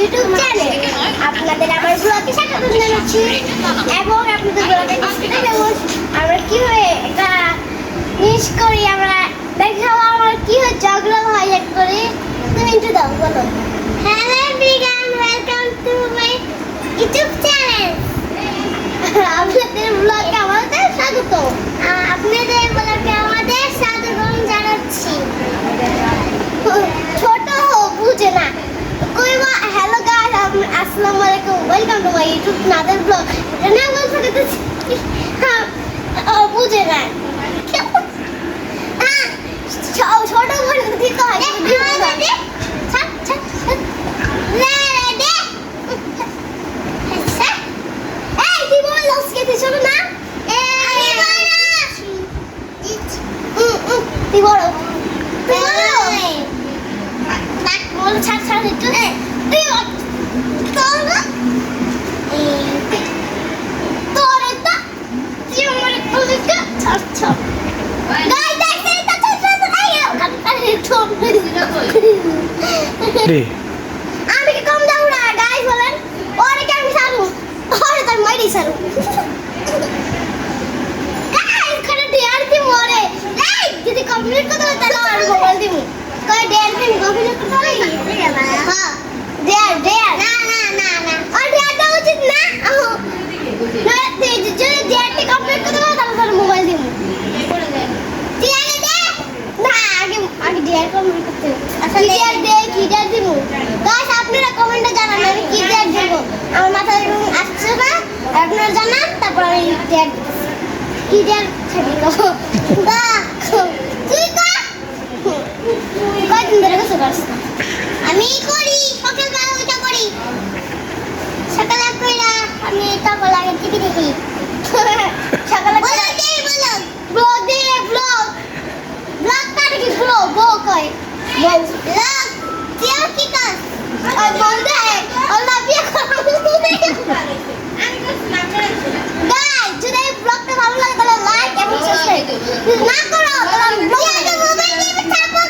YouTube channel. আপনাদের আমার ব্লগে স্বাগত জানাচ্ছি এবং আপনাদের ব্লগে আমরা কিভাবে একটা জিনিস করি, আমরা দেখাবো আমার কি হয় ঝগড়া হয় এক করে। তুমি একটু দাও, বলো। Hello everyone, welcome to my YouTube channel. আপনাদের ব্লগে আমাদের স্বাগত। আপনাদের ব্লগে আমাদের স্বাগত জানাচ্ছি। ছোট বুঝে না কইবা হ্যালো গাইস, আসসালামু আলাইকুম, welcome to my YouTube Nader blog. এটা না বলতে দিতেছি বুঝে না। ছোট বড় দিতে হয়। ছাড় ছাড় এই তুই বল লস কেটে শোনো না। তুই বড় বল, ছাড় ছাড় একটু। তুই তোর এটা তুই আমার কলিকা ছাড় ছাড়। গাই দেখতে এটা তো আইও কাটে ঠোক রে আমি কি কম দাও না গাইস বলেন। ওরে কি আমি ছাড়ু, ওরে তাই মাইরি ছাড়ু। গাইস খানে ডিয়ার কি মরে। এই যদি কমপ্লিট করতে হয় তাহলে আমি মোবাইল দিব। কই ডিয়ার কি কমপ্লিট করতে হয়? হ্যাঁ ডিয়ার ডিয়ার। না না না না আর ডিয়ার দাও উচিত না। না যদি ডিয়ার কি কমপ্লিট করতে হয় তাহলে মোবাইল দিব। ডিয়ার দে না, আগে ডিয়ার কমপ্লিট করতে হবে। আচ্ছা ডিয়ার দে, কি ডিয়ার দিব? গাইস আপনারা কমেন্টে জানান আমি কি ডিয়ার দিব। আমার মাথায় আসছে না, আপনারা জানান তারপর আমি ডিয়ার দিব। কি ডিয়ার ছাড়ি কো দা তুই কয়দিন ধরে কিছু করছ না? আমি করি, সকালবেলা উঠে করি। সকালে কইরা আমি তারপর লাগে টিভি দেখি। সকালে বলো দে, বলো ব্লগ দে, ব্লগ ব্লগ কার কি ব্লগ বো কই বল ব্লগ তুই কি কাজ আর বল দে আল্লাহ বিয়ে করব। আমি করছিলাম গাইস, যদি এই ব্লগটা ভালো লাগে তাহলে লাইক এবং সাবস্ক্রাইব না করো তাহলে ব্লগ মোবাইল নিয়ে থাকবো।